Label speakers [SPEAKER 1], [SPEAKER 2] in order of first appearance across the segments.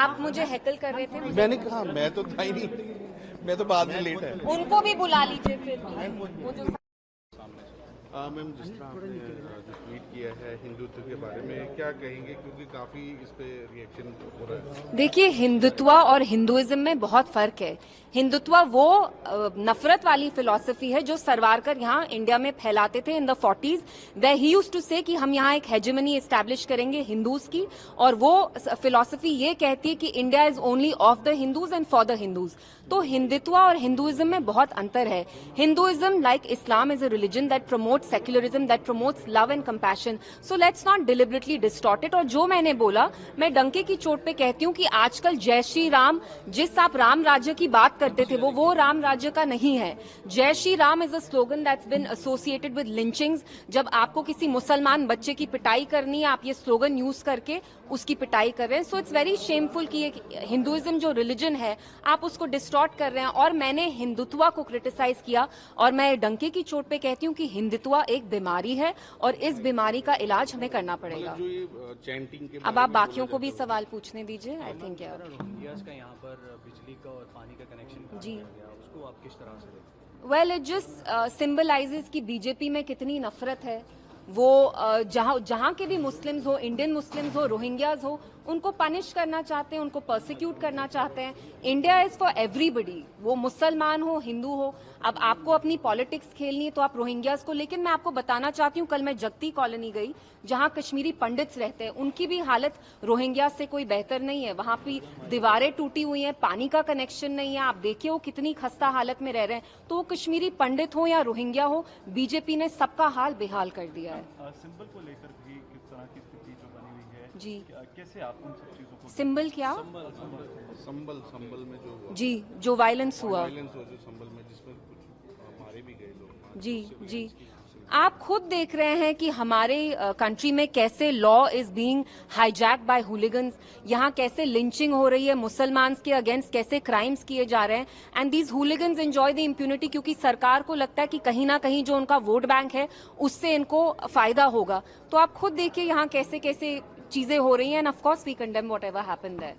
[SPEAKER 1] आप मुझे हैकल कर रहे थे।
[SPEAKER 2] मैंने कहा मैं तो था ही नहीं, मैं तो बाद में लेट है।
[SPEAKER 1] उनको भी बुला लीजिए फिर। वो जो
[SPEAKER 2] मैम, जिस तरह आपने जो ट्वीट किया है हिंदुत्व के बारे में, क्या कहेंगे, क्योंकि काफी इस पे रिएक्शन हो रहा है।
[SPEAKER 1] देखिए, हिंदुत्व और हिंदुइज्म में बहुत फर्क है। हिंदुत्व वो नफरत वाली फिलॉसफी है जो सरवारकर यहाँ इंडिया में फैलाते थे इन द 40s, वे ही यूज्ड टू से कि हम यहाँ एक हेजेमनी एस्टैब्लिश करेंगे हिंदूज की, और वो फिलॉसफी ये कहती है कि India is only of the Hindus and for the Hindus. तो हिंदुत्व और हिंदुइज्म में बहुत अंतर है। Hinduism, like Islam, is a religion that promotes secularism, that promotes love and compassion. So let's not deliberately distort it. और जो मैंने बोला, मैं डंके की चोट पे कहती हूँ कि आजकल जय श्री राम, जिस आप राम राज्य की बात करते थे, वो राम राज्य का नहीं है। जय Shri Ram is a slogan that's bin associated with lynchings. जब आपको किसी मुसलमान बच्चे की पिटाई करनी है, आप ये स्लोगन यूज करके उसकी पिटाई कर रहे हैं। सो इट्स वेरी शेमफुल कि हिंदुइज्म जो रिलीजन है, आप उसको डिस्टॉर्ट कर रहे हैं। और मैंने हिंदुत्व को क्रिटिसाइज किया, और मैं डंके की चोट पे कहती हूँ कि हिंदुत्व एक बीमारी है और इस बीमारी का इलाज हमें करना पड़ेगा।
[SPEAKER 2] जो ये चैंटिंग के
[SPEAKER 1] अब आप बाकियों को भी सवाल पूछने दीजिए। आई थिंक यार
[SPEAKER 3] रोहिंग्यास का यहाँ पर बिजली का और पानी का कनेक्शन
[SPEAKER 1] जी,
[SPEAKER 3] उसको आप किस तरह से देखते
[SPEAKER 1] वेल, इट जस्ट सिंबलाइजेस कि बीजेपी में कितनी नफरत है। वो जहाँ के भी मुस्लिम्स हो, इंडियन मुस्लिम्स हो, रोहिंग्याज हो, उनको पनिश करना चाहते हैं, उनको परसिक्यूट करना चाहते हैं। इंडिया इज फॉर एवरीबडी, वो मुसलमान हो, हिंदू हो। अब आपको अपनी पॉलिटिक्स खेलनी है तो आप रोहिंग्याज को, लेकिन मैं आपको बताना चाहती हूँ, कल मैं जगती कॉलोनी गई जहाँ कश्मीरी पंडित्स रहते हैं, उनकी भी हालत रोहिंग्याज से कोई बेहतर नहीं है। वहां भी दीवारें टूटी हुई हैं, पानी का कनेक्शन नहीं है। आप देखिए वो कितनी खस्ता हालत में रह रहे हैं। तो वो कश्मीरी पंडित हो या रोहिंग्या हो, बीजेपी ने सबका हाल बेहाल कर दिया है।
[SPEAKER 4] सिंबल को लेकर भी किस तरह की स्थिति जो बनी हुई है
[SPEAKER 1] जी,
[SPEAKER 4] कैसे आप उन सब चीजों को
[SPEAKER 1] सिंबल क्या?
[SPEAKER 2] संबल में जो हुआ,
[SPEAKER 1] जी, जो वायलेंस हुआ,
[SPEAKER 2] वायलेंस हो, जो संबल में जिसमें कुछ मारे भी गए लोग।
[SPEAKER 1] जी जी, आप खुद देख रहे हैं कि हमारे कंट्री में कैसे law is being hijack by hooligans. यहाँ कैसे लिंचिंग हो रही है, मुसलमान के अगेंस्ट कैसे क्राइम्स किए जा रहे हैं, and these hooligans enjoy the impunity, क्योंकि सरकार को लगता है कि कहीं ना कहीं जो उनका वोट बैंक है उससे इनको फायदा होगा। तो आप खुद देखिए यहाँ कैसे कैसे चीजें हो रही हैं, and of course we condemn whatever happened there.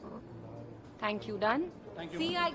[SPEAKER 1] Thank you. Done. See I